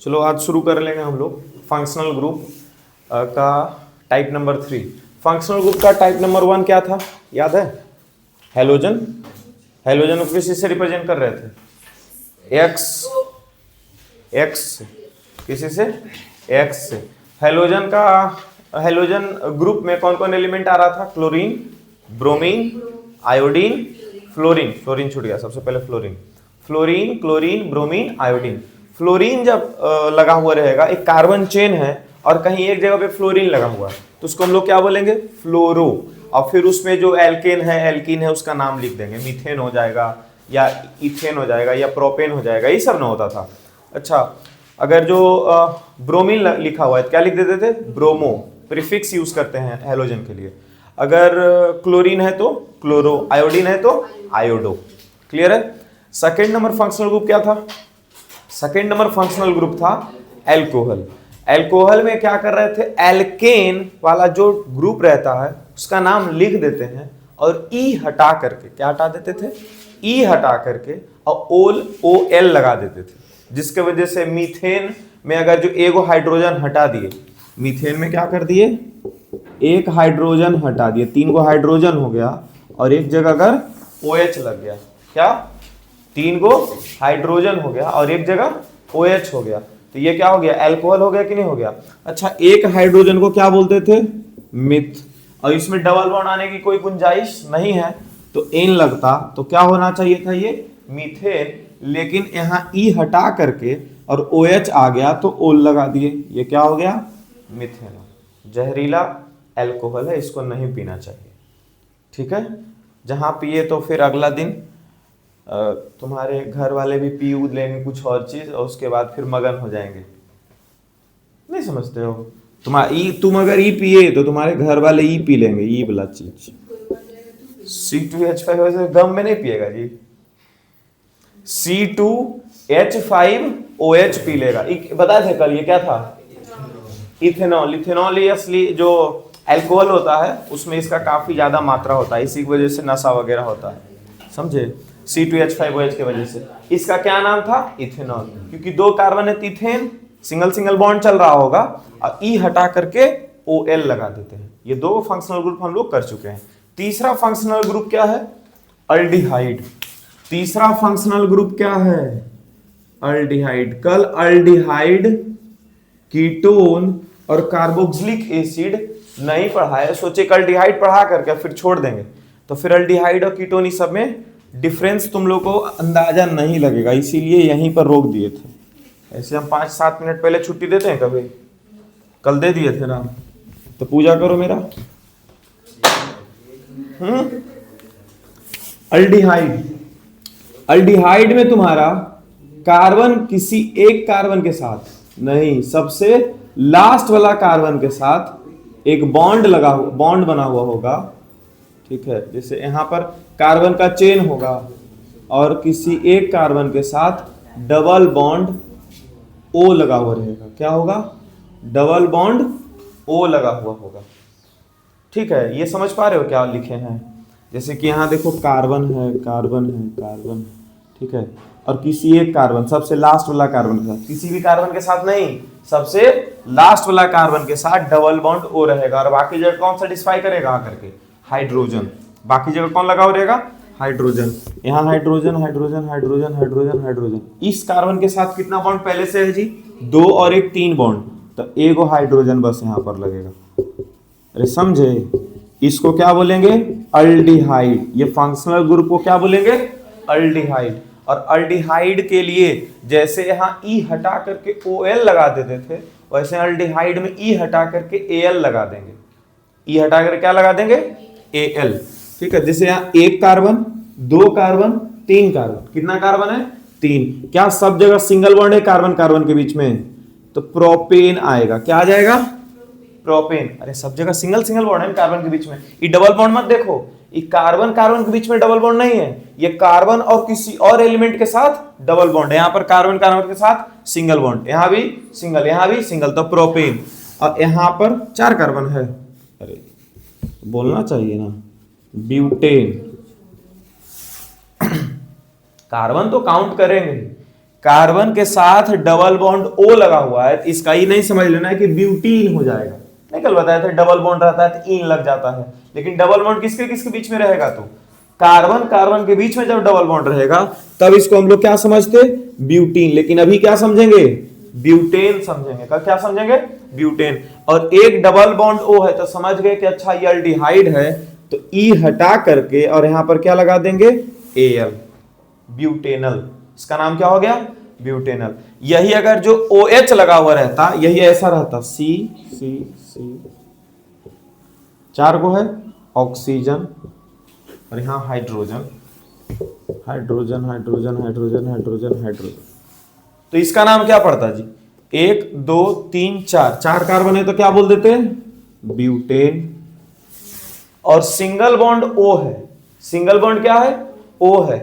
चलो आज शुरू कर लेंगे हम लोग फंक्शनल ग्रुप का टाइप नंबर 3। फंक्शनल ग्रुप का टाइप नंबर 1 क्या था, याद है? हेलोजन। हेलोजन को किसी से रिप्रेजेंट कर रहे थे? एक्स। एक्स किसी से? एक्स से। हेलोजन का हेलोजन ग्रुप में कौन कौन एलिमेंट आ रहा था? Chlorine, bromine, iodine, fluorine. Fluorine छूट गया, सबसे पहले fluorine. Fluorine, chlorine, bromine, iodine. Fluorine जब लगा हुआ रहेगा, एक कार्बन चेन है और कहीं एक जगह पे फ्लोरीन लगा हुआ है, तो उसको हम लोग क्या बोलेंगे? फ्लोरो। और फिर उसमें जो एल्केन है, एल्कीन है, उसका नाम लिख देंगे। मीथेन हो जाएगा या इथेन हो जाएगा या प्रोपेन हो जाएगा, यही सब ना होता था। अच्छा, अगर जो ब्रोमीन लिखा हुआ है क्या लिख देते थे? ब्रोमो। प्रीफिक्स यूज करते हैं हेलोजन के लिए। अगर क्लोरीन है तो क्लोरो, आयोडीन है तो आयोडो। क्लियर है? सेकेंड नंबर फंक्शनल ग्रुप क्या था? सेकेंड नंबर फंक्शनल ग्रुप था एल्कोहल। एल्कोहल में क्या कर रहे थे? एल्केन वाला जो ग्रुप रहता है उसका नाम लिख देते हैं और ई हटा करके, क्या हटा देते थे? ई हटा करके और ओल ओ एल लगा देते थे, जिसके वजह से मीथेन में अगर जो एगो हाइड्रोजन हटा दिए, मीथेन में क्या कर दिए? एक हाइड्रोजन हटा दिए, 3 गो हाइड्रोजन हो गया और एक जगह अगर OH लग गया, क्या? 3 गो हाइड्रोजन हो गया और एक जगह OH हो गया, तो ये क्या हो गया? अल्कोहल हो गया कि नहीं हो गया? अच्छा, एक हाइड्रोजन को क्या बोलते थे? मिथ। और इसमें डबल बॉन्ड आने की कोई गुंजाइश नहीं है, तो एन लगता तो क्या होना चाहिए था? ये मीथेन, लेकिन यहाँ ई हटा करके और OH आ गया तो ओल लगा दिए, ये क्या हो गया? मिथेनॉल। जहरीला अल्कोहल है, इसको नहीं पीना चाहिए। ठीक है? जहां पिए तो फिर अगला दिन तुम्हारे घर वाले भी पी लेंगे कुछ और चीज और उसके बाद फिर मगन हो जाएंगे। नहीं समझते हो? तुम अगर ई पिए तो तुम्हारे घर वाले ई पी लेंगे, ई वाला चीज। C2H5 वैसे गम में नहीं पिएगा जी, C2H5OH पी लेगा। बताए थे कल, ये क्या था? इथेनॉल। इथेनॉल ये असली जो अल्कोहल होता है उसमें इसका काफी ज्यादा मात्रा होता है, इसी की वजह से नशा वगैरह होता है, समझे? C2H5OH की वजह से। इसका क्या नाम था? इथेनॉल, क्योंकि 2 कार्बन है, इथेन, सिंगल सिंगल बॉन्ड चल रहा होगा और ई हटा करके OL लगा देते हैं। ये 2 फंक्शनल ग्रुप हम लोग कर चुके हैं। तीसरा फंक्शनल ग्रुप क्या है? अल्डिहाइड। तीसरा फंक्शनल ग्रुप क्या है? अल्डिहाइड। कल अल्डिहाइड, कीटोन और कार्बोक्सिलिक एसिड नहीं पढ़ा है, सोचे कल अल्डिहाइड पढ़ा करके फिर छोड़ देंगे, तो फिर अल्डिहाइड और कीटोन इस सब में डिफरेंस तुम लोग को अंदाजा नहीं लगेगा, इसीलिए यहीं पर रोक दिए थे। ऐसे हम 5-7 मिनट पहले छुट्टी देते हैं कभी? कल दे दिए थे ना, तो पूजा करो मेरा। अल्डिहाइड। अल्डिहाइड में तुम्हारा कार्बन किसी एक कार्बन के साथ नहीं, सबसे लास्ट वाला कार्बन के साथ एक बॉन्ड बॉन्ड बना हुआ होगा। ठीक है? जैसे यहां पर कार्बन का चेन होगा और किसी एक कार्बन के साथ डबल बॉन्ड O लगा हुआ रहेगा। क्या होगा? डबल बॉन्ड O लगा हुआ होगा। ठीक है? ये समझ पा रहे हो क्या लिखे हैं? जैसे कि यहां देखो, कार्बन है, कार्बन है, कार्बन है, ठीक है, और किसी एक कार्बन, सबसे लास्ट वाला कार्बन के साथ, किसी भी कार्बन के साथ नहीं, सबसे लास्ट वाला कार्बन के साथ डबल बॉन्ड O रहेगा और बाकी जगह कौन सेटिस्फाई करेगा? आकर के हाइड्रोजन। बाकी जगह कौन लगा हुआ रहेगा? हाइड्रोजन। यहाँ hydrogen, hydrogen, hydrogen, hydrogen, hydrogen. इस कार्बन के साथ कितना बॉन्ड पहले से है जी? 2 और 1 3 बॉन्ड, तो एगो हाइड्रोजन बस यहाँ पर लगेगा। अरे समझे? इसको क्या बोलेंगे? अल्डिहाइड। ये फंक्शनल ग्रुप को क्या बोलेंगे? अल्डिहाइड। और अल्डिहाइड के लिए जैसे यहाँ ई हटा करके OL लगा देते थे, वैसे अल्डिहाइड में ई हटा करके AL लगा देंगे। ई हटा करके क्या लगा देंगे? AL। ठीक है? जैसे यहाँ 1 कार्बन, 2 कार्बन, 3 कार्बन। कितना कार्बन है? 3। क्या सब जगह सिंगल बॉन्ड है कार्बन कार्बन के बीच में? तो प्रोपेन आएगा। क्या आ जाएगा? प्रोपेन। अरे सब जगह सिंगल सिंगल बॉन्ड है कार्बन के बीच में, ये डबल बॉन्ड मत देखो, ये कार्बन कार्बन के बीच में डबल बॉन्ड नहीं है, ये कार्बन और किसी और एलिमेंट के साथ डबल बॉन्ड है। यहाँ पर कार्बन कार्बन के साथ सिंगल बॉन्ड, यहाँ भी सिंगल, यहाँ भी सिंगल, तो प्रोपेन। और यहाँ पर 4 कार्बन है, अरे बोलना चाहिए ना, ब्यूटेन। कार्बन तो काउंट करेंगे, कार्बन के साथ डबल बॉन्ड O लगा हुआ है, इसका ही नहीं समझ लेना है कि ब्यूटीन हो जाएगा। नहीं कल बताया था डबल बॉन्ड रहता है तो इन लग जाता है, लेकिन डबल बॉन्ड किसके किसके बीच में रहेगा? तो कार्बन कार्बन के बीच में जब डबल बॉन्ड रहेगा तब इसको हम लोग क्या समझते? ब्यूटीन। लेकिन अभी क्या समझेंगे? ब्यूटेन समझेंगे। क्या समझेंगे? ब्यूटेन। और एक डबल बॉन्ड O है तो समझ गए कि अच्छा ये एल्डिहाइड है, तो E हटा करके और यहां पर क्या लगा देंगे? Al, butanal. इसका नाम क्या हो गया? ब्यूटेनल। यही अगर जो OH लगा हुआ रहता, यही ऐसा रहता, C C C, 4 को है ऑक्सीजन और यहां hydrogen, hydrogen hydrogen hydrogen hydrogen hydrogen, तो इसका नाम क्या पड़ता जी? 1 2 3 4, 4 कार्बन है तो क्या बोल देते हैं? ब्यूटेन। और सिंगल बॉन्ड O है, सिंगल बॉन्ड क्या है? O है,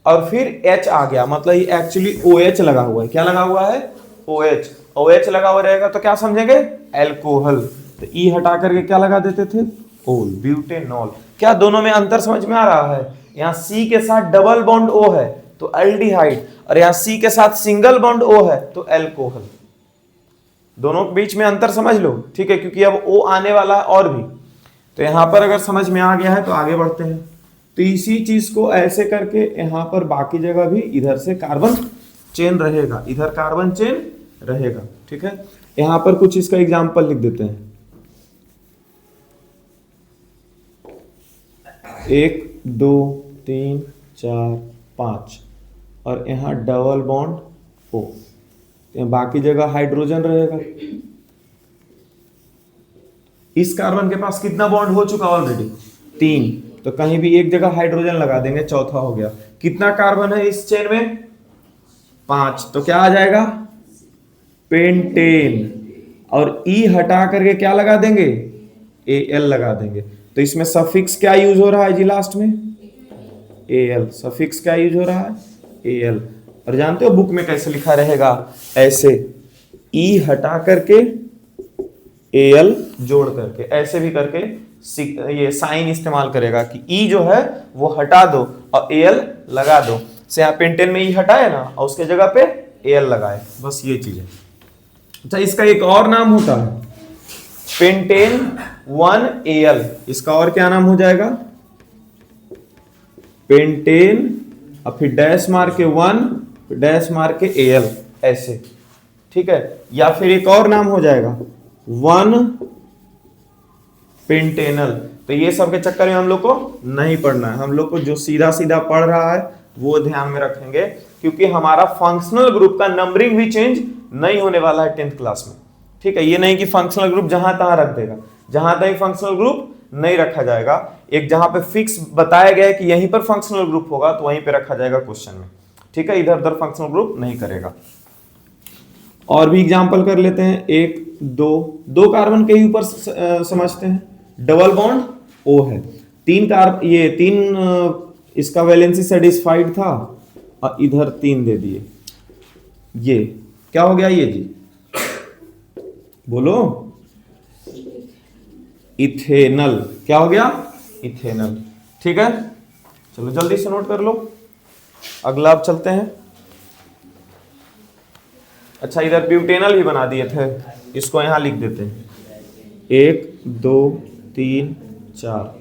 और फिर H आ गया, मतलब ये एक्चुअली OH लगा हुआ है। क्या लगा हुआ है? OH। OH लगा हुआ रहेगा तो क्या समझेंगे? एल्कोहल। तो E हटा करके क्या लगा देते थे? ओल, ब्यूटेनॉल। क्या दोनों में अंतर समझ में आ रहा है? यहाँ C के साथ डबल बॉन्ड O है तो एल्डिहाइड, और यहाँ C के साथ सिंगल बॉन्ड O है तो एल्कोहल। दोनों के बीच में अंतर समझ लो, ठीक है, क्योंकि अब O आने वाला है और भी। तो यहां पर अगर समझ में आ गया है तो आगे बढ़ते हैं। तो इसी चीज को ऐसे करके यहां पर बाकी जगह भी इधर से कार्बन चेन रहेगा, इधर कार्बन चेन रहेगा, ठीक है। यहां पर कुछ इसका एग्जांपल लिख देते हैं। 1 2 3 4 5 और यहां डबल बॉन्ड O, बाकी जगह हाइड्रोजन रहेगा। इस कार्बन के पास कितना बॉन्ड हो चुका ऑलरेडी? 3, तो कहीं भी एक जगह हाइड्रोजन लगा देंगे, चौथा हो गया। कितना कार्बन है इस चेन में? 5, तो क्या आ जाएगा? पेंटेन। और E हटा करके क्या लगा देंगे? Al लगा देंगे। तो इसमें सफिक्स क्या यूज हो रहा है जी लास्ट में? Al। सफिक्स क्या यूज हो रहा है? Al। और जानते हो बुक में कैसे लिखा रहेगा? ऐसे, E हटा करके Al जोड़ करके, ऐसे भी करके ये साइन इस्तेमाल करेगा कि E जो है वो हटा दो और Al लगा दो। से यहाँ पेंटेन में E हटाए ना और उसके जगह पे Al लगाए, बस ये चीज है। अच्छा, इसका एक और नाम होता है पेंटेन 1Al। इसका और क्या नाम हो जाएगा? पेंटेन और फिर डैश मार के 1, डैश मार के Al, ऐसे, ठीक है। या फिर एक और नाम हो जाएगा 1 पेंटेनल। तो ये सब के चक्कर में हम लोग को नहीं पढ़ना है, हम लोग को जो सीधा सीधा पढ़ रहा है वो ध्यान में रखेंगे, क्योंकि हमारा फंक्शनल ग्रुप का नंबरिंग भी चेंज नहीं होने वाला है 10th क्लास में, ठीक है। ये नहीं कि फंक्शनल ग्रुप जहां तहां रख देगा, जहां तक फंक्शनल ग्रुप नहीं रखा जाएगा। एक जहां पे फिक्स बताया गया है कि यहीं पर फंक्शनल ग्रुप होगा तो वहीं पे रखा जाएगा क्वेश्चन में, ठीक है। इधर उधर फंक्शनल ग्रुप नहीं करेगा। और भी एग्जांपल कर लेते हैं। 1 2 कार्बन के ही ऊपर समझते हैं। डबल बॉन्ड O है, 3 इसका वैलेंसी सेटिस्फाइड था और इधर 3 दे दिए। ये क्या हो गया ये जी? बोलो। इथेनल। क्या हो गया? इथेनल, ठीक है। चलो जल्दी से नोट कर लो, अगला अब चलते हैं। अच्छा, इधर ब्यूटेनल ही बना दिए थे, इसको यहां लिख देते हैं। 1 2 3 4।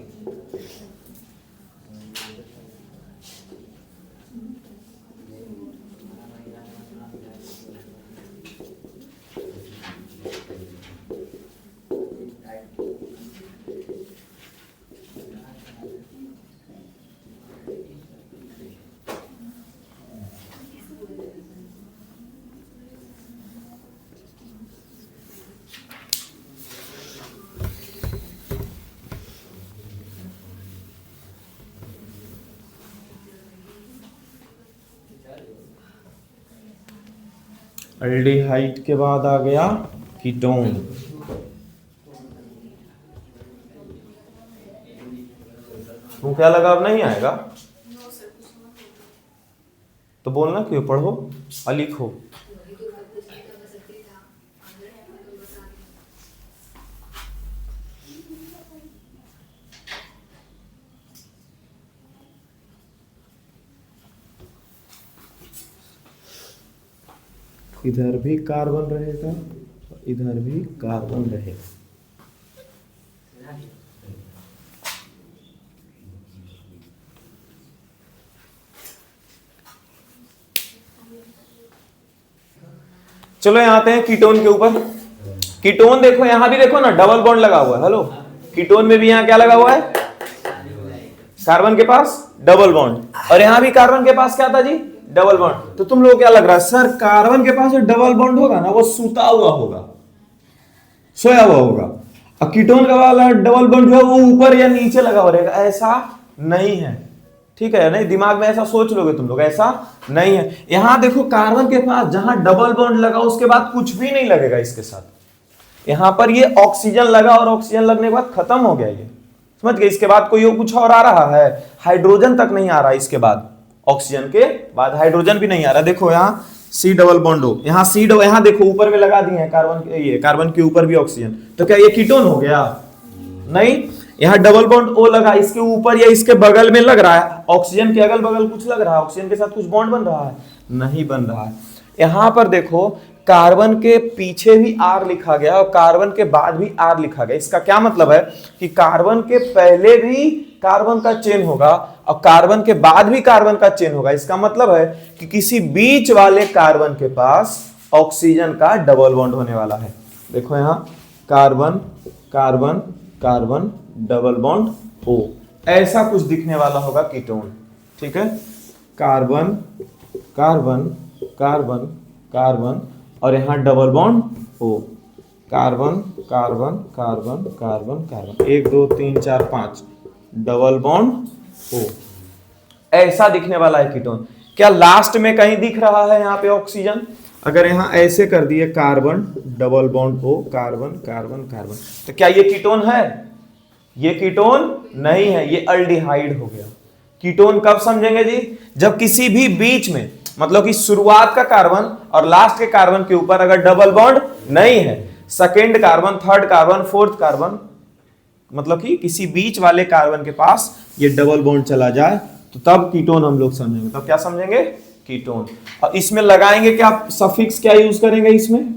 एल्डिहाइड के बाद आ गया कीटोन। तुम क्या लगा अब नहीं आएगा तो बोलना, क्यों? पढ़ो और लिखो। इधर भी कार्बन रहेगा, इधर भी कार्बन रहेगा। चलो यहाँ आते हैं कीटोन के ऊपर। कीटोन देखो, यहां भी देखो ना डबल बॉन्ड लगा हुआ है। हेलो, कीटोन में भी यहां क्या लगा हुआ है? कार्बन के पास डबल बॉन्ड, और यहां भी कार्बन के पास क्या था जी? Double bond. तो तुम लोग क्या लग रहा है सर, कार्बन के पास जो डबल बॉन्ड होगा ना वो सूता हुआ होगा, सोया हुआ होगा, और कीटोन का वाला डबल बॉन्ड जो है वो ऊपर या नीचे लगा हुआ रहेगा। ऐसा नहीं है, ठीक है? नहीं, दिमाग में ऐसा सोच लोगे तुम लोग, ऐसा नहीं है। यहां देखो कार्बन के पास जहां डबल बॉन्ड लगा उसके बाद कुछ भी नहीं लगेगा इसके साथ। यहां पर ये ऑक्सीजन लगा और ऑक्सीजन लगने के बाद खत्म हो गया, ये समझ गए? इसके बाद कोई कुछ और आ रहा है? हाइड्रोजन तक नहीं आ रहा इसके बाद, ऑक्सीजन के बाद हाइड्रोजन भी नहीं आ रहा। देखो यहाँ सी डबल बॉन्ड हो, यहाँ सी डबल, यहाँ देखो ऊपर में लगा दिए हैं कार्बन, ये कार्बन के ऊपर भी ऑक्सीजन, तो क्या ये कीटोन हो गया? नहीं, यहाँ डबल बॉन्ड ओ लगा, इसके ऊपर या इसके बगल में लग रहा है, ऑक्सीजन के अगल बगल कुछ लग रहा है, ऑक्सीजन के साथ कुछ बॉन्ड बन रहा है? नहीं बन रहा है। यहां पर देखो कार्बन के पीछे भी आर लिखा गया और कार्बन के बाद भी आर लिखा गया। इसका क्या मतलब है कि कार्बन के पहले भी कार्बन का चेन होगा और कार्बन के बाद भी कार्बन का चेन होगा। इसका मतलब है कि किसी बीच वाले कार्बन के पास ऑक्सीजन का डबल बॉन्ड होने वाला है। देखो यहां carbon carbon carbon double bond O, ऐसा कुछ दिखने वाला होगा कीटोन, ठीक है? कार्बन कार्बन कार्बन कार्बन और यहां double bond O, carbon carbon carbon carbon carbon, 1 2 3 4 5 double bond O, ऐसा दिखने वाला है कीटोन। क्या लास्ट में कहीं दिख रहा है यहाँ पे ऑक्सीजन? अगर यहां ऐसे कर दिए carbon double bond O, carbon carbon carbon, तो क्या ये कीटोन है? ये कीटोन नहीं है, ये अल्डिहाइड हो गया। कीटोन कब समझेंगे जी? जब किसी भी बीच में, मतलब कि शुरुआत का कार्बन और लास्ट के कार्बन के ऊपर अगर डबल बॉन्ड नहीं है, second carbon, third carbon, fourth carbon, मतलब कि किसी बीच वाले कार्बन के पास ये डबल बॉन्ड चला जाए, तो तब कीटोन हम लोग समझेंगे। तब क्या समझेंगे? कीटोन। और इसमें लगाएंगे क्या सफिक्स, क्या यूज करेंगे इसमें?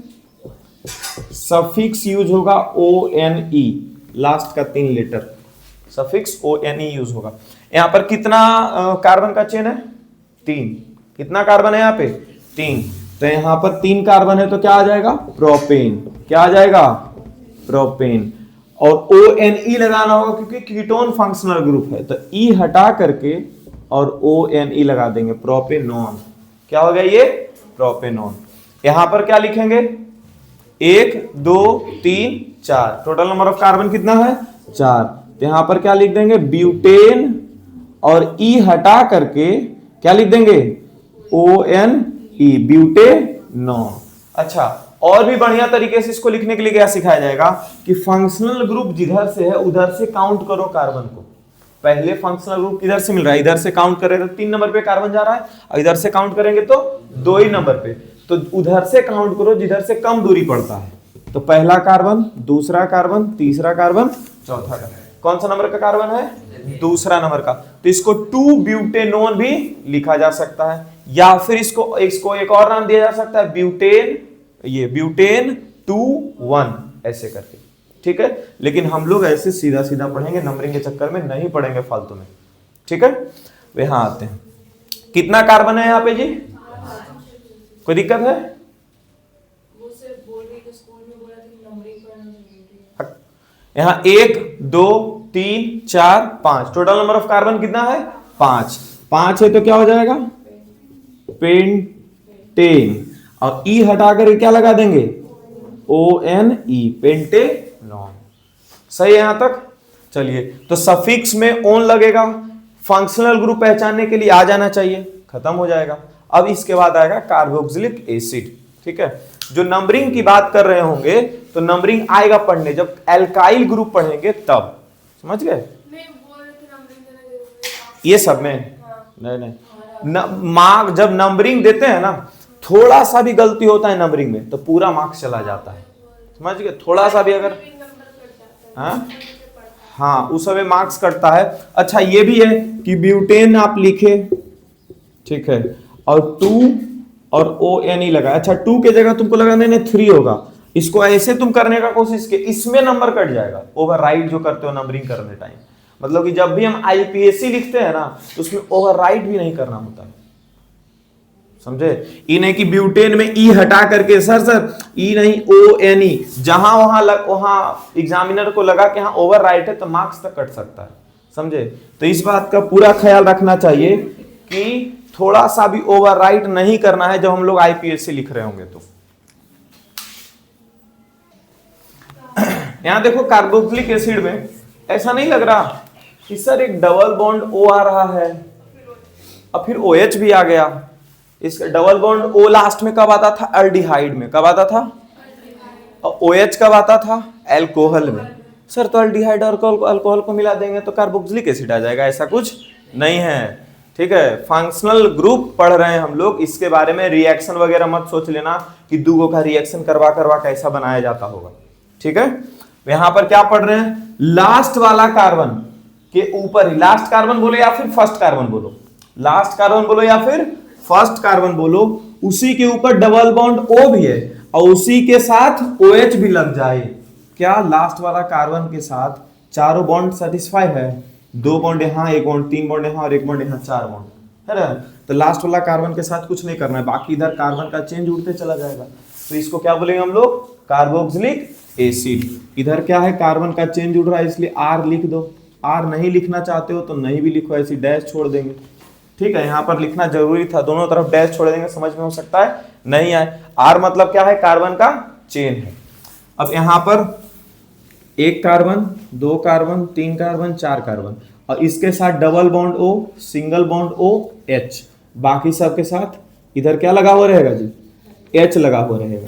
सफिक्स यूज होगा ONE, लास्ट का 3 लेटर सफिक्स ONE यूज होगा। यहां पर कितना कार्बन का चेन है? 3। कितना कार्बन है यहाँ पे? 3। तो यहां पर 3 कार्बन है तो क्या आ जाएगा? प्रोपेन। क्या आ जाएगा? प्रोपेन। और ONE लगाना होगा क्योंकि कीटोन फंक्शनल ग्रुप है, तो E हटा करके और ONE लगा देंगे, प्रोपेनॉन। क्या हो गया ये? प्रोपेनॉन। यहां पर क्या लिखेंगे? 1 2 3 4, टोटल नंबर ऑफ कार्बन कितना है? 4। तो यहां पर क्या लिख देंगे? ब्यूटेन, और E हटा करके क्या लिख देंगे? ONE, butanone. अच्छा, और भी बढ़िया तरीके से इसको लिखने के लिए क्या सिखाया जाएगा कि फंक्शनल ग्रुप जिधर से है उधर से काउंट करो कार्बन को। पहले फंक्शनल ग्रुप किधर से मिल रहा है? इधर से काउंट करें तो 3 नंबर पे कार्बन जा रहा है, और इधर से काउंट करेंगे तो 2 ही नंबर पे, तो उधर से काउंट करो जिधर से कम दूरी पड़ता है। तो पहला कार्बन, दूसरा कार्बन, तीसरा कार्बन, चौथा कार्बन। कौन सा नंबर का कार्बन है? दूसरा नंबर का। तो इसको 2 ब्यूटेनोन भी लिखा जा सकता है, या फिर इसको एक और नाम दिया जा सकता है, ब्यूटेन, ये ब्यूटेन 2,1 ऐसे करके, ठीक है? लेकिन हम लोग ऐसे सीधा सीधा पढ़ेंगे, नंबरिंग के चक्कर में नहीं पढ़ेंगे फालतू में, ठीक है? वे यहां आते हैं, कितना कार्बन है यहाँ पे जी? कोई दिक्कत है? यहां 1 2 3 4 5, टोटल नंबर ऑफ कार्बन कितना है? 5। 5 है तो क्या हो जाएगा? पेंटेन। और E हटाकर क्या लगा देंगे? ONE, pentanone. सही है यहां तक? चलिए, तो सफिक्स में ओन लगेगा, फंक्शनल ग्रुप पहचानने के लिए आ जाना चाहिए, खत्म हो जाएगा। अब इसके बाद आएगा कार्बोक्सिलिक एसिड, ठीक है? जो नंबरिंग की बात कर रहे होंगे तो नंबरिंग आएगा पढ़ने, जब एल्काइल ग्रुप पढ़ेंगे तब, समझ गए? ये सब में नहीं, मार्क जब नंबरिंग देते हैं ना, थोड़ा सा भी गलती होता है नंबरिंग में तो पूरा मार्क्स चला जाता है, समझ गए? थोड़ा सा भी अगर हाँ उस समय मार्क्स कटता है। अच्छा, ये भी है कि ब्यूटेन आप लिखे, ठीक है, और 2 और ONE लगा। अच्छा 2 के जगह तुमको लगा नहीं 3 होगा, इसको ऐसे तुम करने का कोशिश किए, इसमें नंबर कट जाएगा। ओवरराइट जो करते हो नंबरिंग करने टाइम, मतलब कि जब भी हम IPSC लिखते हैं ना तो उसमें ओवरराइट भी नहीं करना होता है, समझे। ई नहीं कि ब्यूटेन में ई हटा करके सर ई नहीं ONE, जहां वहां एग्जामिनर को लगा कि हाँ ओवरराइट है तो मार्क्स तक कट सकता है, समझे। तो इस बात का पूरा ख्याल रखना चाहिए कि थोड़ा सा भी ओवरराइट नहीं करना है जब हम लोग IPSC लिख रहे होंगे तो। यहां देखो कार्बोक्सिलिक एसिड में ऐसा नहीं लग रहा कि सर एक डबल बॉन्ड O आ रहा है और फिर OH भी आ गया। इसका डबल बॉन्ड O लास्ट में कब आता था? अल्डिहाइड में। कब आता था? और OH कब आता था? अल्कोहल में। सर तो अल्डिहाइड और अल्कोहल को मिला देंगे तो कार्बोक्सिलिक एसिड आ जाएगा, ऐसा कुछ नहीं है, ठीक है। फंक्शनल ग्रुप पढ़ रहे हैं हम लोग, इसके बारे में रिएक्शन वगैरह मत सोच लेना कि दूगों का रिएक्शन करवा करवा कैसा बनाया जाता होगा, ठीक है। यहां पर क्या पढ़ रहे हैं? लास्ट वाला कार्बन के ऊपर ही, लास्ट कार्बन बोलो या फिर फर्स्ट कार्बन बोलो, लास्ट कार्बन बोलो या फिर फर्स्ट कार्बन बोलो, उसी के ऊपर डबल बॉन्ड O भी है और उसी के साथ OH भी लग जाए। क्या लास्ट वाला कार्बन के साथ चारों बॉन्ड सेटिस्फाई है? 2 बॉन्ड यहाँ, 1 बॉन्ड, 3 बॉन्ड यहाँ और 1 बॉन्ड यहाँ, 4 बॉन्ड है ना। तो लास्ट वाला कार्बन के साथ कुछ नहीं करना है, बाकी इधर कार्बन का चेंज उड़ते चला जाएगा। तो इसको क्या बोलेंगे हम लोग? Carboxylic acid. इधर क्या है? कार्बन का चेंज उड़ रहा है इसलिए R लिख दो। R नहीं लिखना चाहते हो तो नहीं भी लिखो, ऐसी डैश छोड़ देंगे, ठीक है। यहां पर लिखना जरूरी था, दोनों तरफ डैश छोड़ देंगे, समझ में हो सकता है नहीं आए। R मतलब क्या है? कार्बन का चेन है। अब यहां पर 1 कार्बन, 2 कार्बन, 3 कार्बन, 4 कार्बन और इसके साथ double bond O, single bond OH, बाकी सब के साथ इधर क्या लगा हुआ रहेगा जी? H लगा हुआ रहेगा।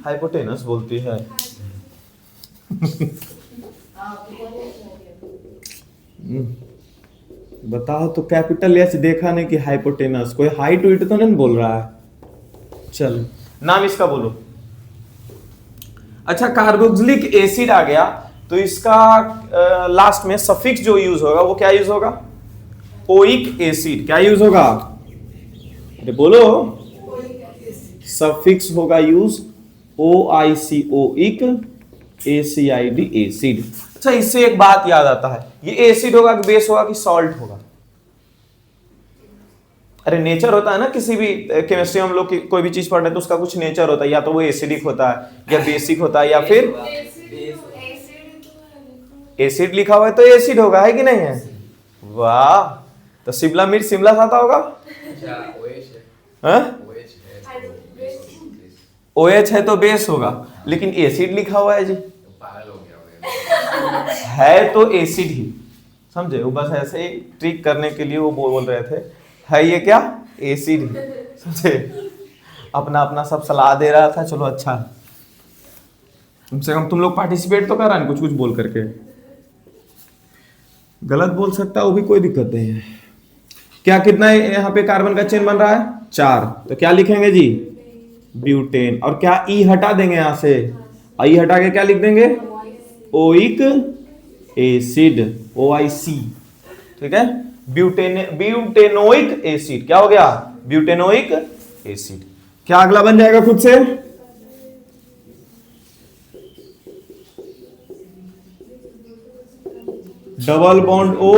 हाइपोटेनस बोलती है। बताओ तो कैपिटल H देखा नहीं कि हाइपोटेनस, कोई हाइट वेट तो नहीं बोल रहा है। चलो नाम इसका बोलो। अच्छा कार्बोक्सिलिक एसिड आ गया तो इसका लास्ट में सफिक्स जो यूज होगा वो क्या यूज होगा? Oic acid. क्या यूज होगा? अरे बोलो, सफिक्स होगा use OIC, oic, ACID acid. अच्छा इससे एक बात याद आता है, ये एसिड होगा कि बेस होगा कि सॉल्ट होगा? अरे नेचर होता है ना, किसी भी केमिस्ट्री में हम लोग कोई भी चीज पढ़ रहे हैं तो उसका कुछ नेचर होता है, या तो वो एसिडिक होता है या बेसिक होता है या फिर एसिड लिखा हुआ है तो एसिड होगा, है कि नहीं है? वाह, तो शिमला मिर्च शिमला खाता होगा। OH है तो बेस होगा, लेकिन एसिड लिखा हुआ है जी, है तो एसिड ही, समझे। वो बस ऐसे ही ट्रिक करने के लिए वो बोल रहे थे, है ये क्या? एसिड ही, समझे। अपना अपना सब सलाह दे रहा था, चलो अच्छा, कम से कम तुम लोग पार्टिसिपेट तो कर रहे हैं कुछ कुछ बोल करके। गलत बोल सकता है वो भी, कोई दिक्कत नहीं है। क्या कितना यहाँ पे कार्बन का चेन बन रहा है? 4। तो क्या लिखेंगे जी? ब्यूटेन। और क्या ई हटा देंगे यहां से? ई हटा के क्या लिख देंगे? ओइक एसिड, OIC, ठीक है। Butanoic acid. क्या हो गया? Butanoic acid. क्या अगला बन जाएगा खुद से? डबल बॉन्ड O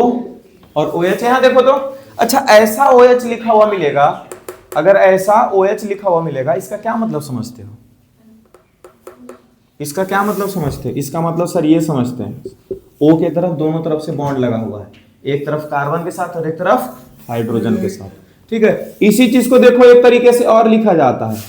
और OH। यहां देखो तो, अच्छा ऐसा OH लिखा हुआ मिलेगा, अगर ऐसा OH लिखा हुआ मिलेगा, इसका क्या मतलब समझते हो? इसका क्या मतलब समझते हो? इसका मतलब सर ये समझते हैं, O के तरफ दोनों तरफ से बॉन्ड लगा हुआ है, एक तरफ कार्बन के साथ और एक तरफ हाइड्रोजन के साथ, ठीक है। इसी चीज को देखो एक तरीके से और लिखा जाता है,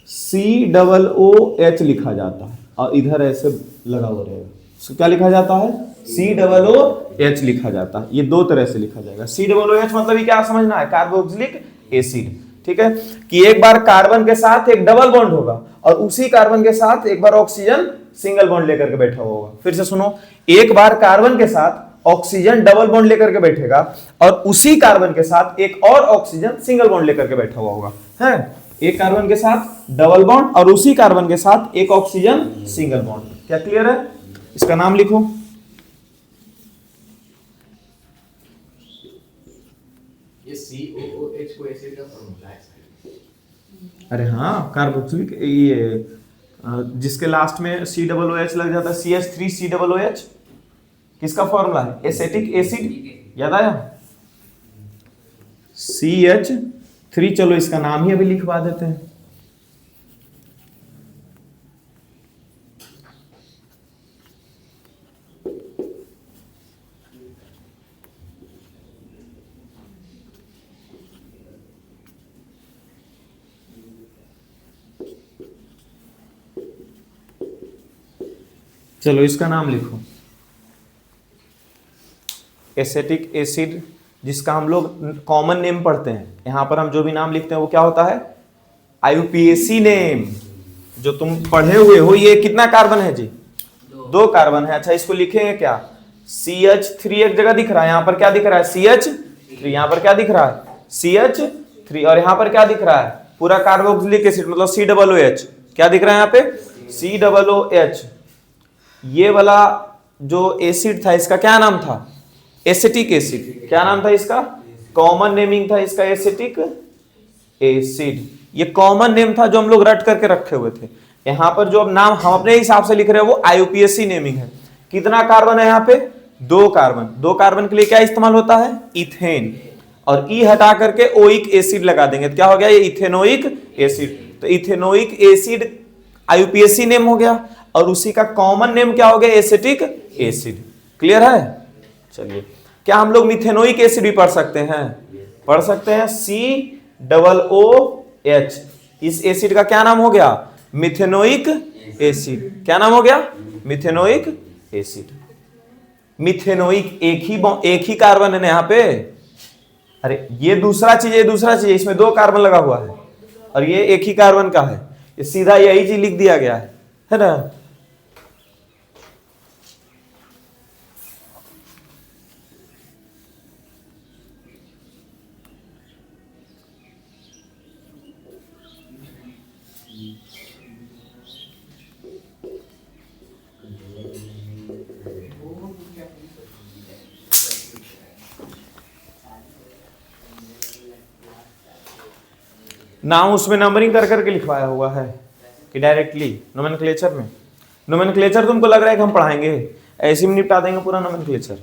COOH लिखा जाता है और इधर ऐसे लगा हुआ रहेगा, तो क्या लिखा जाता है? COOH लिखा जाता है। ये दो तरह से लिखा जाएगा। COOH मतलब ये क्या समझना है? कार्बोक्सिलिक एसिड, ठीक है। कि एक बार कार्बन के साथ एक डबल बॉन्ड होगा और उसी कार्बन के साथ एक बार ऑक्सीजन सिंगल बॉन्ड लेकर के बैठा होगा। फिर से सुनो, एक बार कार्बन के साथ ऑक्सीजन डबल बॉन्ड लेकर के बैठेगा और उसी कार्बन के साथ एक और ऑक्सीजन सिंगल बॉन्ड लेकर के बैठा हुआ होगा, है। एक कार्बन के साथ डबल बॉन्ड और उसी कार्बन के साथ एक ऑक्सीजन सिंगल बॉन्ड। क्या क्लियर है? इसका नाम लिखो। ये COOH को एसिड का फॉर्मूला है। अरे हाँ, कार्बोक्सिलिक ये जिसके लास्ट में सी डबल ओ एच लग जाता है, CH3COOH, किसका फॉर्मूला है? एसेटिक एसिड, याद आया? CH3, चलो इसका नाम ही अभी लिखवा देते हैं। चलो इसका नाम लिखो, एसेटिक एसिड, जिसका हम लोग कॉमन नेम पढ़ते हैं। यहां पर हम जो भी नाम लिखते हैं वो क्या होता है? IUPAC name. जो तुम पढ़े हुए हो, ये कितना कार्बन है जी? 2 कार्बन है। अच्छा, इसको लिखेंगे क्या? CH3 एक जगह दिख रहा है, यहां पर क्या दिख रहा है? CH3, यहां पर क्या दिख रहा है? CH3, और यहां पर क्या दिख रहा है? पूरा कार्बोक्सिलिक एसिड मतलब COOH, क्या दिख रहा है यहाँ पे? COOH। ये वाला जो एसिड था इसका क्या नाम था? Acetic acid. क्या नाम था इसका? कॉमन नेमिंग था इसका एसिटिक एसिड। ये कॉमन नेम था जो हम लोग रट करके रखे हुए थे। यहां पर जो अब नाम हम अपने हिसाब से लिख रहे हैं वो IUPAC नेमिंग है। कितना कार्बन है यहाँ पे? 2 कार्बन। 2 कार्बन के लिए क्या इस्तेमाल होता है? इथेन। और ई हटा करके ओइक एसिड लगा देंगे तो क्या हो गया? ये इथेनोइक एसिड। तो इथेनोइक एसिड IUPAC नेम हो गया, और उसी का कॉमन नेम क्या हो गया? Acetic acid. क्लियर है? चलिए, क्या हम लोग मिथेनोइक एसिड भी पढ़ सकते हैं? पढ़ सकते हैं। COOH, इस एसिड का क्या नाम हो गया? Methanoic acid. क्या नाम हो गया? Methanoic acid. मिथेनोइक एक ही कार्बन है ना यहाँ पे। अरे ये दूसरा चीज है, इसमें 2 कार्बन लगा हुआ है और ये एक ही कार्बन का है। ये सीधा यही चीज लिख दिया गया है ना? नाम उसमें नंबरिंग कर करके लिखवाया हुआ है कि डायरेक्टली नोमेनक्लेचर में? नोमेनक्लेचर तुमको लग रहा है कि हम पढ़ाएंगे? ऐसे में निपटा देंगे पूरा नोमेनक्लेचर,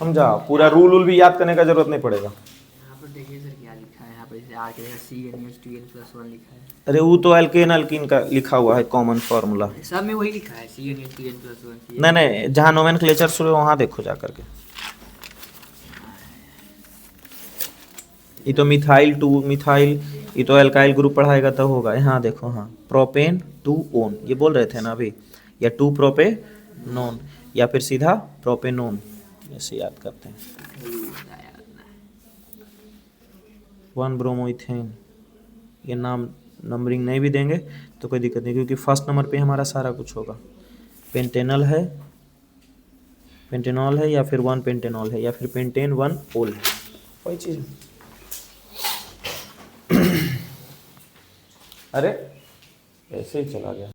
समझा? पूरा रूल भी याद करने का जरूरत नहीं पड़ेगा। यहाँ पर देखिए सर क्या लिखा है, यहाँ पर जैसे आर के जगह CnH2n+1 लिखा है। अरे वो तो एल्केन अल्कीन का लिखा हुआ है कॉमन फॉर्मूला। सब में वही लिखा है CnH2n+1। नहीं, जहाँ नोमेनक्लेचर शुरू वहां देखो जा करके। ये तो मिथाइल 2 मिथाइल, ये तो एल्काइल ग्रुप पढ़ाएगा तो होगा। यहाँ देखो, हाँ, प्रोपेन 2 ओन, ये बोल रहे थे ना अभी, या 2 प्रोपेनोन, या फिर सीधा प्रोपेनोन, ऐसे याद करते हैं। 1 ब्रोमोइथेन। ये नाम नंबरिंग नहीं भी देंगे तो कोई दिक्कत नहीं, क्योंकि फर्स्ट नंबर पे हमारा सारा कुछ होगा। पेंटेनॉल है या फिर 1 पेंटेनॉल है, या फिर पेंटेन 1 ओल है, कोई चीज। अरे ऐसे ही चला गया।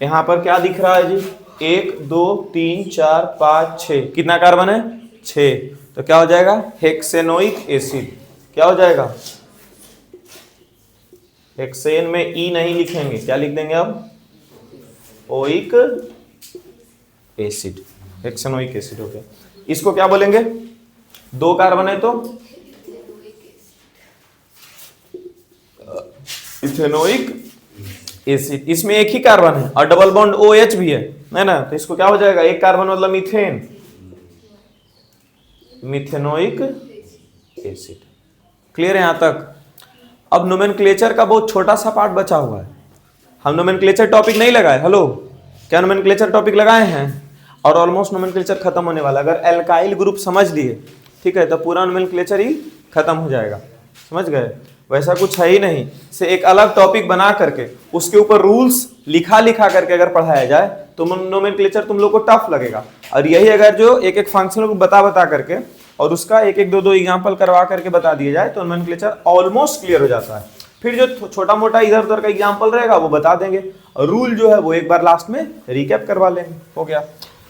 यहां पर क्या दिख रहा है जी? 1 2 3 4 5 6, कितना कार्बन है? 6। तो क्या हो जाएगा? हेक्सेनोइक एसिड। क्या हो जाएगा? हेक्सेन में ई नहीं लिखेंगे, क्या लिख देंगे अब? Oic acid. हेक्सेनोइक एसिड हो गया। इसको क्या बोलेंगे? 2 कार्बन है तो इथेनोइक एसिड। इसमें एक ही कार्बन है और डबल बॉन्ड OH भी है ना? तो इसको क्या हो जाएगा? 1 कार्बन मतलब मीथेन, मिथेनोइक एसिड। क्लियर है यहां तक? अब नोमेनक्लेचर का बहुत छोटा सा पार्ट बचा हुआ है। हम नोमेनक्लेचर टॉपिक नहीं लगाए। हेलो, क्या नोमेनक्लेचर टॉपिक लगाए हैं? और ऑलमोस्ट नोमेनक्लेचर खत्म होने वाला। अगर एल्काइल ग्रुप समझ लिए, ठीक है, तो पूरा नोमेनक्लेचर ही खत्म हो जाएगा। समझ गए? वैसा कुछ है ही नहीं। से एक अलग टॉपिक बना करके उसके ऊपर रूल्स लिखा करके अगर पढ़ाया जाए तो नोमेनक्लेचर तुम लोग को टफ लगेगा। और यही अगर जो एक फंक्शन को बता करके और उसका 1-2 एग्जांपल करवा करके बता दिया जाए तो नोमेनक्लेचर ऑलमोस्ट क्लियर हो जाता है। फिर जो छोटा मोटा इधर उधर का एग्जांपल रहेगा वो बता देंगे, और रूल जो है वो एक बार लास्ट में रिकैप करवा लेंगे, हो गया।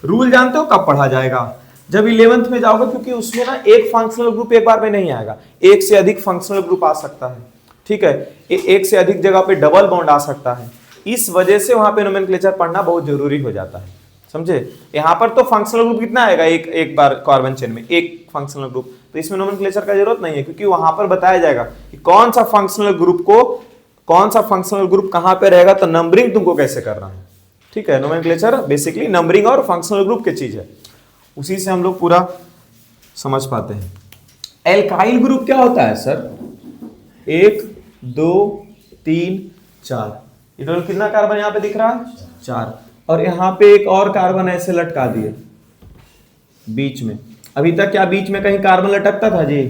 रूल जानते हो कब पढ़ा जाएगा? जब 11th में जाओगे, क्योंकि उसमें ना एक फंक्शनल ग्रुप एक बार में नहीं आएगा, एक से अधिक फंक्शनल ग्रुप आ सकता है। ठीक है, एक से अधिक जगह पे डबल बॉन्ड आ सकता है, इस वजह से वहां पे नोमेनक्लेचर पढ़ना बहुत जरूरी हो जाता है, समझे। यहाँ पर तो फंक्शनल ग्रुप कितना आएगा, एक बार कार्बन चेन में एक फंक्शनल ग्रुप, तो इसमें नोमेनक्लेचर का जरूरत नहीं है, क्योंकि वहां पर बताया जाएगा कि कौन सा फंक्शनल ग्रुप कहां पे रहेगा, तो नंबरिंग तुमको कैसे करना है, ठीक है। नोमेनक्लेचर बेसिकली नंबरिंग और फंक्शनल ग्रुप की चीज है, उसी से हम लोग पूरा समझ पाते हैं। एल्काइल ग्रुप क्या होता है सर, 1 2 3 4, इधर कितना कार्बन यहां पे दिख रहा है, 4, और यहां पे एक और कार्बन ऐसे लटका दिए बीच में। अभी तक क्या बीच में कहीं कार्बन लटकता था जी,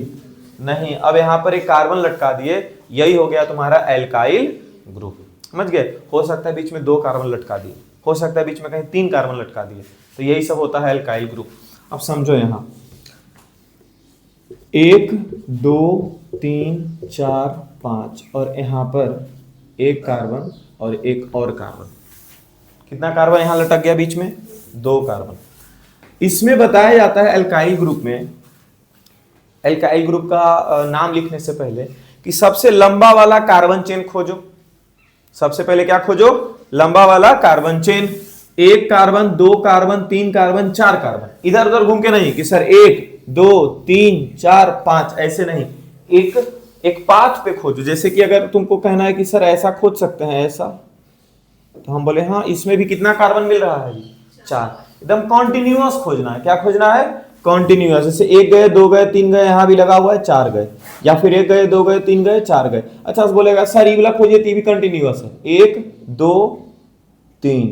नहीं, अब यहां पर एक कार्बन लटका दिए, यही हो गया तुम्हारा एल्काइल ग्रुप, समझ गए। हो सकता है बीच में 2 कार्बन लटका दिए, हो सकता है बीच में कहीं 3 कार्बन लटका दिए, तो यही सब होता है एल्काइल ग्रुप। अब समझो, यहां 1 2 3 4 5 और यहां पर एक कार्बन और एक और कार्बन, कितना कार्बन यहां लटक गया बीच में, 2 कार्बन। इसमें बताया जाता है एल्काइल ग्रुप में, एल्काइल ग्रुप का नाम लिखने से पहले कि सबसे लंबा वाला कार्बन चेन खोजो। सबसे पहले क्या खोजो, लंबा वाला carbon chain, 1 carbon 2 carbon 3 carbon 4 carbon, इधर उधर घूम के नहीं कि सर 1 2 3 4 5, ऐसे नहीं, एक पाथ पे खोजो। जैसे कि अगर तुमको कहना है कि सर ऐसा खोज सकते हैं, ऐसा, तो हम बोले हाँ, इसमें भी कितना कार्बन मिल रहा है, 4, एकदम कॉन्टिन्यूअस खोजना है। क्या खोजना है, कॉन्टिन्यूअस, जैसे 1 गए 2 गए 3 गए, यहां भी लगा हुआ है 4 गए, या फिर 1 गए 2 गए 3 गए 4 गए। अच्छा बोलेगा सर ये वाला खोजिए, तो भी कंटिन्यूअस है, 1 2 3,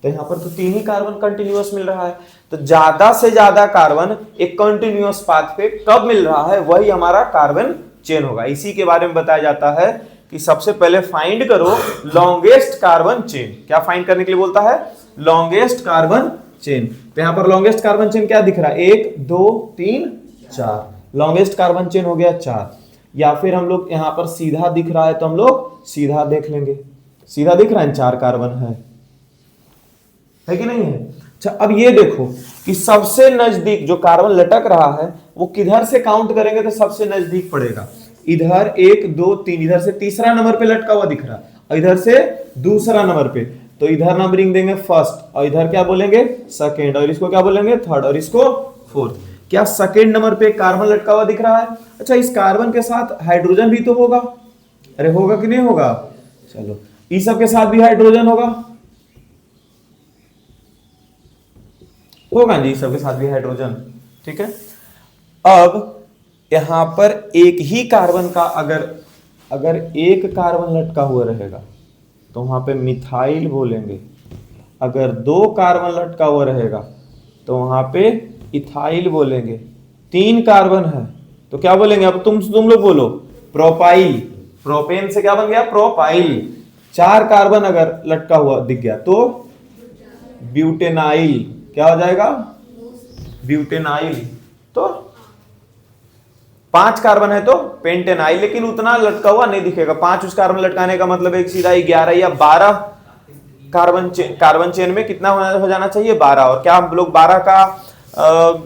तो यहां पर तो 3 ही कार्बन कंटिन्यूअस मिल रहा है। तो ज्यादा से ज्यादा कार्बन एक कंटिन्यूअस पाथ पे कब मिल रहा है, वही हमारा कार्बन चेन होगा। इसी के बारे में बताया जाता है कि सबसे पहले फाइंड करो लॉन्गेस्ट कार्बन चेन। क्या फाइंड करने के लिए बोलता है, लॉन्गेस्ट कार्बन चेन। तो यहां पर लॉन्गेस्ट कार्बन चेन क्या दिख रहा है, 1 2 3 4, लॉन्गेस्ट कार्बन चेन हो गया 4। या फिर हम लोग यहां पर सीधा दिख रहा है, तो हम लोग सीधा देख लेंगे, सीधा दिख रहा है 4 कार्बन है कि नहीं है। अच्छा अब ये देखो कि सबसे नजदीक जो कार्बन लटक रहा है वो किधर से काउंट करेंगे तो सबसे नजदीक पड़ेगा, इधर 1 2 3, इधर से तीसरा नंबर पे लटका हुआ दिख रहा है, और इधर से दूसरा नंबर पे, तो इधर नंबरिंग देंगे फर्स्ट, और इधर क्या बोलेंगे सेकंड, और इसको क्या बोलेंगे थर्ड, और इसको फोर्थ। क्या सेकंड नंबर पे कार्बन लटका हुआ दिख रहा है। अच्छा इस कार्बन के साथ हाइड्रोजन भी तो होगा, अरे होगा कि नहीं होगा, चलो इस सब के साथ भी हाइड्रोजन होगा जी, सबके साथ भी हाइड्रोजन, ठीक है। अब यहां पर एक ही कार्बन का अगर एक कार्बन लटका हुआ रहेगा तो वहां पे मिथाइल बोलेंगे, अगर 2 कार्बन लटका हुआ रहेगा तो वहां पे इथाइल बोलेंगे, 3 कार्बन है तो क्या बोलेंगे, अब तुम लोग बोलो प्रोपाइल, प्रोपेन से क्या बन गया प्रोपाइल। 4 कार्बन अगर लटका हुआ दिख गया तो ब्यूटेनाइल, क्या हो जाएगा ब्यूटेनाइल। तो 5 कार्बन है तो पेंटेनाइल, लेकिन उतना लटका हुआ नहीं दिखेगा। 5 उस कार्बन लटकाने का मतलब एक सीधा 11 या 12 कार्बन चेन में कितना हो जाना चाहिए 12। और क्या हम लोग 12 का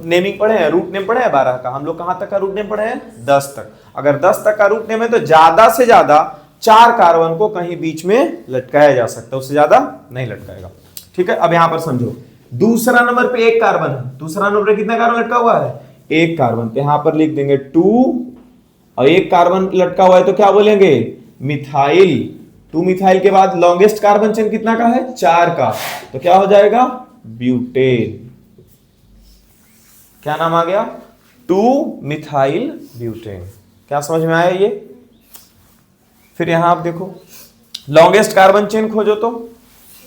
नेमिंग पढ़े हैं, रूट नेम पढ़े हैं 12 का, हम लोग कहां तक का रूट नेम पढ़े हैं 10 तक। अगर 10 तक का रूट नेम है तो ज्यादा से ज्यादा 4 कार्बन को कहीं बीच में लटकाया जा सकता है, उससे ज्यादा नहीं लटकाएगा, ठीक है। अब यहां पर समझो दूसरा नंबर पे 1 कार्बन है, दूसरा नंबर पे कितना कार्बन लटका हुआ है 1 कार्बन, तो यहां पर लिख देंगे 2, और 1 कार्बन लटका हुआ है तो क्या बोलेंगे मिथाइल। 2 मिथाइल के बाद लॉन्गेस्ट कार्बन चेन कितना का है 4 का, तो क्या हो जाएगा ब्यूटेन। क्या नाम आ गया 2 मिथाइल ब्यूटेन। क्या समझ में आया ये। फिर यहां आप देखो लॉन्गेस्ट कार्बन चेन खोजो तो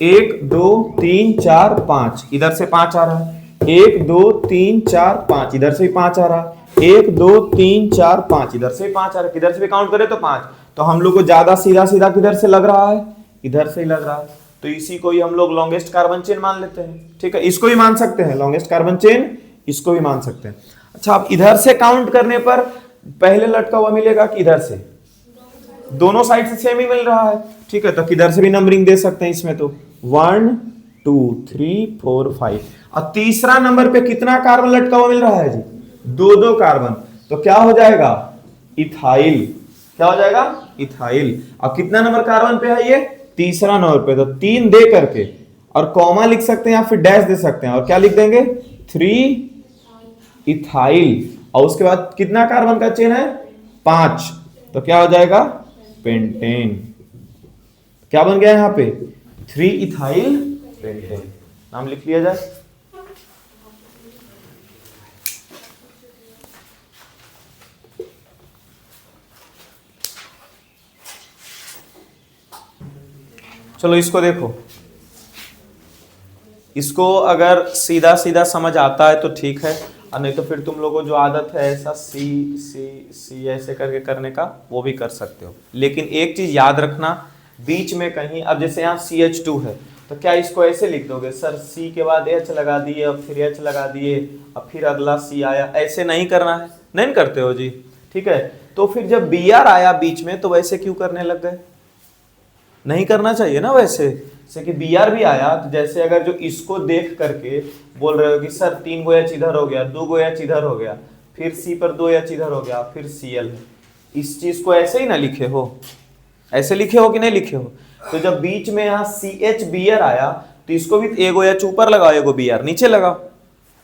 1 2 3 4 5, इधर से 5 आ रहा है, 1 2 3 4 5, इधर से भी 5 आ रहा है, 1 2 3 4 5, इधर से भी 5 आ रहा है, किधर से भी काउंट करें तो 5। तो हम लोग को ज्यादा सीधा सीधा किधर से लग रहा है, इधर से ही लग रहा है, तो इसी को ही हम लोग लॉन्गेस्ट कार्बन चेन मान लेते हैं, ठीक है। इसको भी मान सकते हैं लॉन्गेस्ट कार्बन चेन, इसको भी मान सकते हैं। अच्छा अब इधर से काउंट करने पर पहले लटका हुआ मिलेगा कि इधर से, दोनों साइड से सेम ही मिल रहा है, ठीक है। तो किधर से भी नंबरिंग दे सकते हैं इसमें, तो 1 2 3 4 5, और तीसरा नंबर पे कितना कार्बन लटका हुआ मिल रहा है जी 2 कार्बन, तो क्या हो जाएगा इथाइल। क्या हो जाएगा? इथाइल। अब कितना नंबर कार्बन पे है ये? तीसरा नंबर पे। तो 3 दे करके और कॉमा लिख सकते हैं या फिर डैश दे सकते हैं, और क्या लिख देंगे? 3 इथाइल। और उसके बाद कितना कार्बन का चेन है? 5। तो क्या हो जाएगा? पेंटेन। क्या बन गया यहां पे? 3 इथाइल पेंटेन। नाम लिख लिया जाए। चलो इसको देखो, इसको अगर सीधा सीधा समझ आता है तो ठीक है, और नहीं तो फिर तुम लोगों को जो आदत है ऐसा सी सी सी ऐसे करके करने का, वो भी कर सकते हो। लेकिन एक चीज याद रखना, बीच में कहीं, अब जैसे यहाँ CH2 है, तो क्या इसको ऐसे लिख दोगे सर, C के बाद H लगा दिए, अब फिर H लगा दिए, अब फिर अगला C आया? ऐसे नहीं करना है, नहीं करते हो जी, ठीक है। तो फिर जब Br आया बीच में, तो वैसे क्यों करने लग गए? नहीं करना चाहिए ना वैसे। जैसे कि Br भी आया, तो जैसे अगर जो इसको देख करके बोल रहे हो कि सर 3 गो H इधर हो गया, 2 गो H इधर हो गया, फिर C पर 2 H इधर हो गया, फिर Cl, इस चीज को ऐसे ही ना लिखे हो? ऐसे लिखे हो कि नहीं लिखे हो? तो जब बीच में यहाँ CH Br आया, तो इसको भी एगो H ऊपर लगाओ, एगो Br नीचे लगाओ,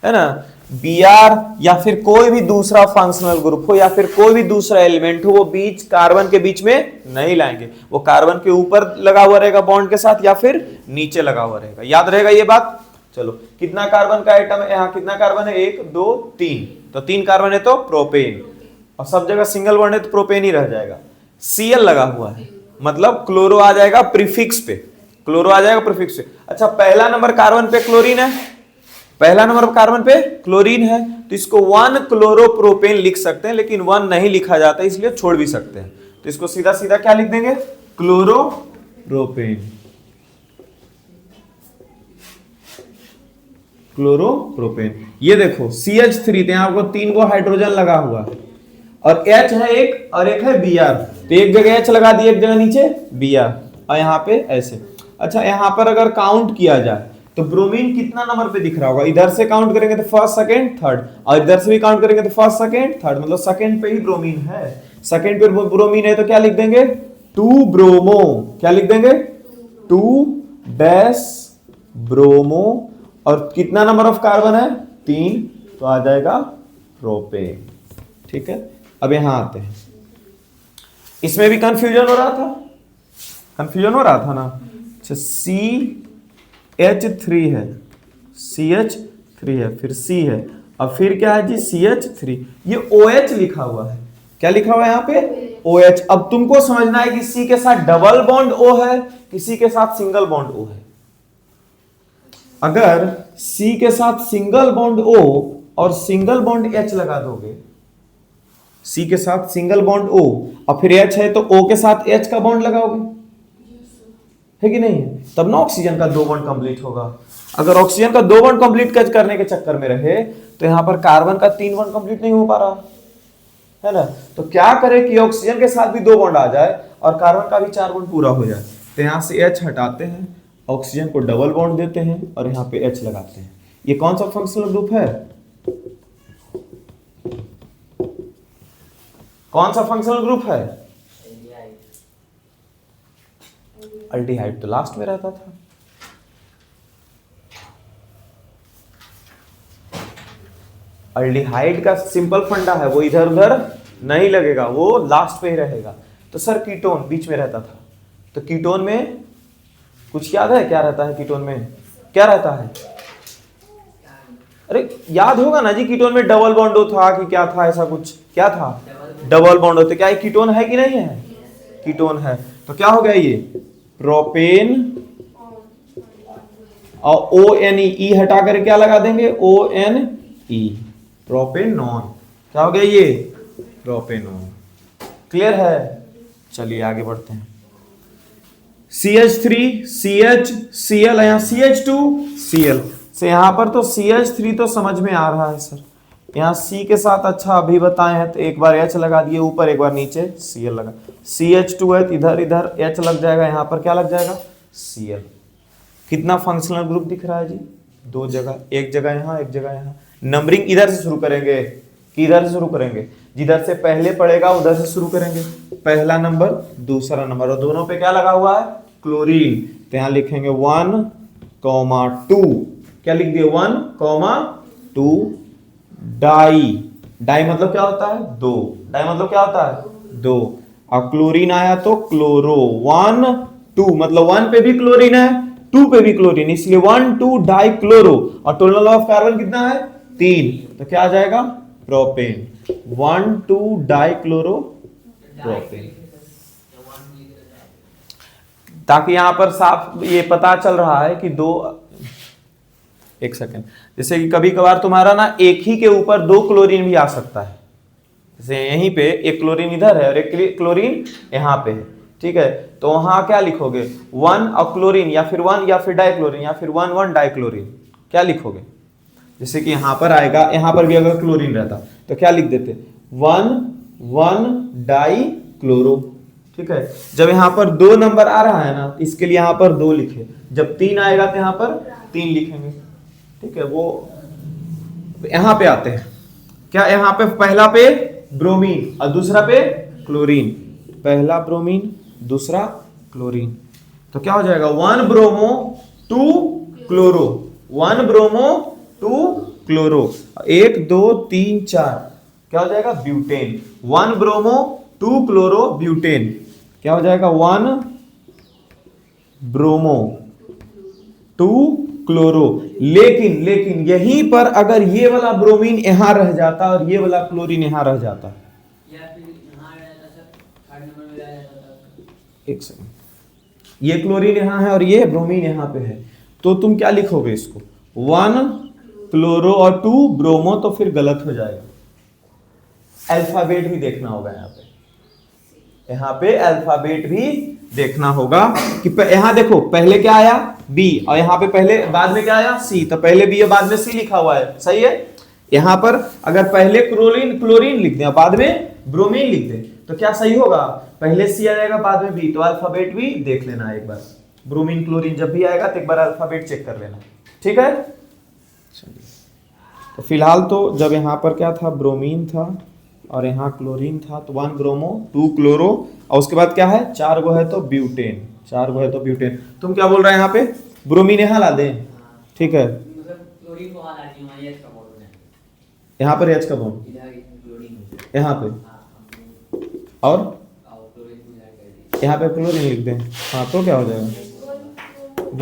है ना। Br या फिर कोई भी दूसरा फंक्शनल ग्रुप हो या फिर कोई भी दूसरा एलिमेंट हो, वो बीच कार्बन के बीच में नहीं लाएंगे, वो कार्बन के ऊपर लगा हुआ रहेगा बॉन्ड के साथ, या फिर नीचे लगा हुआ रहेगा। याद रहेगा ये बात? चलो, कितना कार्बन का आइटम है यहाँ? कितना कार्बन है? 1 2 3। तो 3 कार्बन है तो प्रोपेन, और सब जगह सिंगल बॉन्ड है तो प्रोपेन ही रह जाएगा। Cl लगा हुआ है, मतलब क्लोरो आ जाएगा प्रीफिक्स पे, क्लोरो आ जाएगा प्रीफिक्स पे। अच्छा, पहला नंबर कार्बन पे क्लोरीन है, पहला नंबर कार्बन पे क्लोरीन है, तो इसको 1 क्लोरोप्रोपेन लिख सकते हैं, लेकिन 1 नहीं लिखा जाता, इसलिए छोड़ भी सकते हैं। तो इसको सीधा सीधा क्या लिख देंगे? क्लोरोप्रोपेन। क्लोरोप्रोपेन। ये देखो CH3, तो यहां आपको 3 गो हाइड्रोजन लगा हुआ है, और H है एक, और एक है Br, तो एक जगह H लगा दिए, एक जगह नीचे Br, और यहाँ पे ऐसे। अच्छा, यहाँ पर अगर काउंट किया जाए तो ब्रोमीन कितना नंबर पे दिख रहा होगा? इधर से काउंट करेंगे तो फर्स्ट सेकंड थर्ड, और इधर से भी काउंट करेंगे तो फर्स्ट सेकंड थर्ड, मतलब सेकंड पे ही ब्रोमीन है। सेकंड पे ब्रोमीन है तो क्या लिख देंगे? 2 ब्रोमो। क्या लिख देंगे? 2 डैश ब्रोमो। और कितना नंबर ऑफ कार्बन है? 3, तो आ जाएगा प्रोपेन। ठीक है, अब यहां आते हैं। इसमें भी कंफ्यूजन हो रहा था, कंफ्यूजन हो रहा था ना। अच्छा, CH3 है, CH3 है, फिर C है, अब फिर क्या है जी? CH3। ये OH लिखा हुआ है, क्या लिखा हुआ है यहाँ पे? OH। अब तुमको समझना है कि C के साथ डबल बॉन्ड O है, किसी के साथ सिंगल बॉन्ड O है। अगर C के साथ सिंगल बॉन्ड O और सिंगल बॉन्ड H लगा दोगे, C के साथ सिंगल बॉन्ड O और फिर H है, तो O के साथ H का बॉन्ड लगाओगे, है कि नहीं? तब ना ऑक्सीजन का 2 बॉन्ड कंप्लीट होगा। अगर ऑक्सीजन का 2 बॉन्ड कंप्लीट करने के चक्कर में रहे, तो यहां पर कार्बन का 3 बॉन्ड कंप्लीट नहीं हो पा रहा है ना। तो क्या करें कि ऑक्सीजन के साथ भी 2 बॉन्ड आ जाए और कार्बन का भी 4 बॉन्ड पूरा हो जाए। तो यहां से H हटाते हैं, ऑक्सीजन को डबल बॉन्ड देते हैं, और यहाँ पे H लगाते हैं। ये कौन सा फंक्शनल ग्रुप है? कौन सा फंक्शनल ग्रुप है? अल्डिहाइड तो लास्ट में रहता था। अल्डिहाइड का सिंपल फंडा है, वो इधर उधर नहीं लगेगा, वो लास्ट पे ही रहेगा। तो सर कीटोन बीच में रहता था, तो कीटोन में कुछ याद है क्या रहता है? कीटोन में क्या रहता है? अरे याद होगा ना जी, कीटोन में डबल बॉन्ड था कि क्या था? ऐसा कुछ क्या था? डबल बॉन्ड होते। क्या ये कीटोन है कि नहीं है? कीटोन है। तो क्या हो गया ये? प्रोपेन, और ONE हटा कर क्या लगा देंगे? ONE, propanone. क्या हो गया ये? प्रोपेनॉन। क्लियर है? चलिए आगे बढ़ते हैं। CH3 CH Cl, यहाँ CH2 Cl से, यहाँ पर तो CH3 तो समझ में आ रहा है सर। यहाँ C के साथ अच्छा अभी बताए हैं, तो एक बार H लगा दिए ऊपर, एक बार नीचे Cl लगा। CH2 है तो इधर इधर H लग जाएगा, यहाँ पर क्या लग जाएगा? Cl। कितना फंक्शनल ग्रुप दिख रहा है जी? 2 जगह, एक जगह यहाँ, एक जगह यहाँ। नंबरिंग इधर से शुरू करेंगे, किधर से शुरू करेंगे? जिधर से पहले पड़ेगा उधर से शुरू करेंगे। पहला नंबर, दूसरा नंबर, और दोनों पे क्या लगा हुआ है? क्लोरीन। तो यहां लिखेंगे 1,2। क्या लिख दिए? 1,2 डाई। डाई मतलब क्या होता है? 2। डाई मतलब क्या होता है? 2। और क्लोरीन आया तो क्लोरो। 1 2 मतलब 1 पे भी क्लोरीन है, 2 पे भी क्लोरीन, इसलिए 1 2 डाई क्लोरो। और टोटल नंबर ऑफ कार्बन कितना है? 3। तो क्या आ जाएगा? प्रोपेन। 1 2 die chloro propane. ताकि यहां पर साफ ये पता चल रहा है कि दो, एक सेकेंड, जैसे कि कभी कभार तुम्हारा ना एक ही के ऊपर 2 क्लोरीन भी आ सकता है। जैसे यहीं पे एक क्लोरीन इधर है और एक क्लोरीन यहाँ पे है, ठीक है? तो वहां क्या लिखोगे? 1 और क्लोरीन, या फिर 1 या फिर डाइक्लोरीन, या फिर 1 1 डाइक्लोरीन, क्या लिखोगे? जैसे कि यहां पर आएगा, यहां पर भी अगर क्लोरीन रहता तो क्या लिख देते? 1 1 डाई क्लोरो, ठीक है? जब यहां पर 2 नंबर आ रहा है ना, इसके लिए यहां पर 2 लिखे। जब 3 आएगा तो यहां पर 3 लिखेंगे, ठीक है? वो यहां पे आते हैं क्या? यहां पे पहला पे ब्रोमीन और दूसरा पे क्लोरीन। पहला ब्रोमीन, दूसरा क्लोरीन, तो क्या हो जाएगा? 1 ब्रोमो 2 क्लोरो। 1 bromo 2 chloro. 1 2 3 4 क्या हो जाएगा? ब्यूटेन। 1 bromo 2 chloro butane. क्या हो जाएगा? 1 ब्रोमो 2 क्लोरो। लेकिन यहीं पर अगर ये वाला ब्रोमीन यहां रह जाता और ये वाला क्लोरीन यहां रह जाता, एक सेकंड, ये क्लोरीन यहां है और ये ब्रोमीन यहां पे है, तो तुम क्या लिखोगे इसको? 1 क्लोरो और 2 ब्रोमो, तो फिर गलत हो जाएगा। अल्फाबेट भी देखना होगा यहां पे अल्फाबेट भी देखना होगा कि यहां देखो पहले क्या आया? बी, और यहां पे पहले बाद में क्या आया? सी। तो पहले बी और बाद में सी लिखा हुआ है, सही है? यहां पर अगर पहले क्लोरीन लिख दें और बाद में ब्रोमीन लिख दें तो क्या सही होगा? पहले सी आ जाएगा, बाद में बी। तो अल्फाबेट भी देख लेना एक बार। ब्रोमीन क्लोरीन जब भी आएगा तो एक बार अल्फाबेट चेक कर लेना, ठीक है? तो फिलहाल तो जब यहां पर क्या था? ब्रोमीन था और यहाँ क्लोरीन था, तो 1 ब्रोमो 2 क्लोरो, और उसके बाद क्या है? 4 गो है तो ब्यूटेन। 4 गो है तो ब्यूटेन। तुम क्या बोल रहे हैं यहाँ पे? ब्रोमीन यहाँ ला दें, ठीक है? यहाँ पर H का बॉन्ड, यहाँ पे, और यहाँ पे क्लोरीन लिख दें, हाँ, तो क्या हो जाएगा?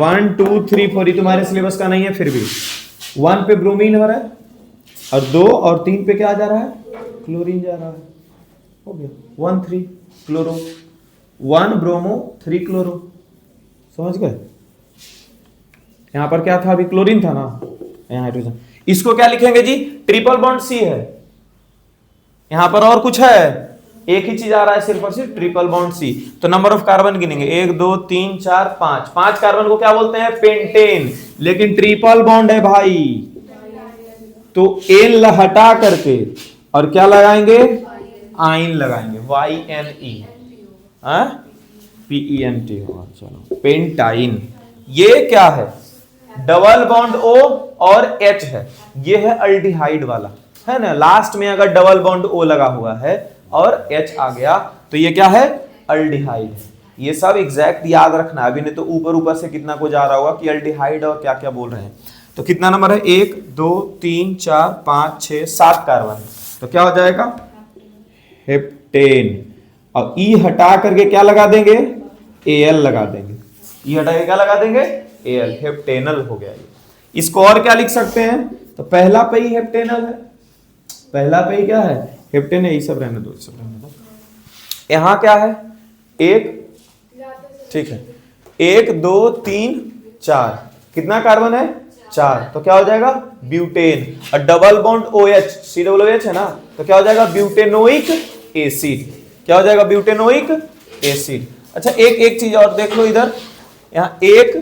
1 2 3 4, ये तुम्हारे सिलेबस का नहीं है, फिर भी 1 पे ब्रोमीन हो रहा है और 2 और 3 पे क्या जा रहा है? क्लोरीन जा रहा है। हो गया 1 3 क्लोरो, 1 ब्रोमो 3 क्लोरो। समझ गए? यहां पर क्या था? अभी क्लोरीन था ना, यहाँ हाइड्रोजन। इसको क्या लिखेंगे जी? ट्रिपल बॉन्ड सी है। यहां पर और कुछ है? एक ही चीज आ रहा है सिर्फ और सिर्फ, ट्रिपल बॉन्ड सी। तो नंबर ऑफ कार्बन गिनेंगे, 1 2 3 4 5। 5 कार्बन को क्या बोलते हैं? पेंटेन। लेकिन ट्रिपल बॉन्ड है भाई, तो एन हटा करके और क्या लगाएंगे? आइन लगाएंगे, YNE, PENT होगा। चलो, पेंटाइन। ये क्या है? डबल बॉन्ड O और H है। ये है अल्डिहाइड वाला, है ना? लास्ट में अगर डबल बॉन्ड O लगा हुआ है और H आ गया तो ये क्या है? अल्डिहाइड है। ये सब एग्जैक्ट याद रखना, अभी नहीं तो ऊपर ऊपर से कितना को जा रहा होगा कि अल्डिहाइड और क्या क्या बोल रहे हैं। तो कितना नंबर है? 1 2 3 4 5 6 7 कार्बन है, तो क्या हो जाएगा? हेप्टेन। और E हटा करके क्या लगा देंगे? Al लगा देंगे। E हटा के क्या लगा देंगे? Al, हेप्टेनल हो गया ये। इसको और क्या लिख सकते हैं? तो पहला पे ही हेप्टेनल है, पहला पे ही क्या है? हेप्टेन है। ये सब रहने दो, सब रहने दो। यहां क्या है? 1, ठीक है, 1 2 3 4, कितना कार्बन है? 4। तो क्या हो जाएगा? ब्यूटेन। और डबल बॉन्ड OH, COOH है ना, तो क्या हो जाएगा? Butanoic acid. क्या हो जाएगा? Butanoic acid. अच्छा, एक चीज और देख लो इधर, यहाँ 1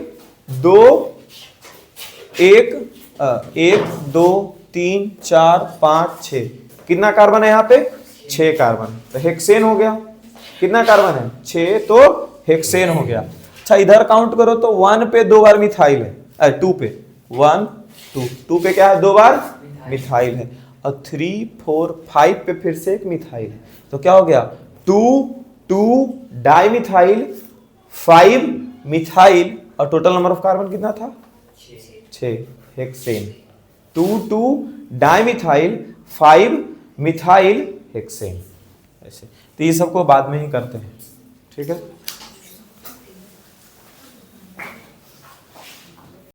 2 3 4 5 6, कितना कार्बन है यहाँ पे? 6 कार्बन। तो हेक्सेन हो गया। कितना कार्बन है? 6, तो हेक्सेन हो गया। अच्छा, इधर काउंट करो तो 1 पे 2 बार मिथाइल है, 2 पे 1 2 पे क्या है? 2 बार मिथाइल है। और 3 4 5 पे फिर से एक मिथाइल, तो क्या हो गया 2 2 डाइमिथाइल 5 मिथाइल और टोटल नंबर ऑफ कार्बन कितना था 6 हेक्सेन। 2 2 dimethyl 5 methyl hexane. ऐसे तो ये सबको बाद में ही करते हैं, ठीक है।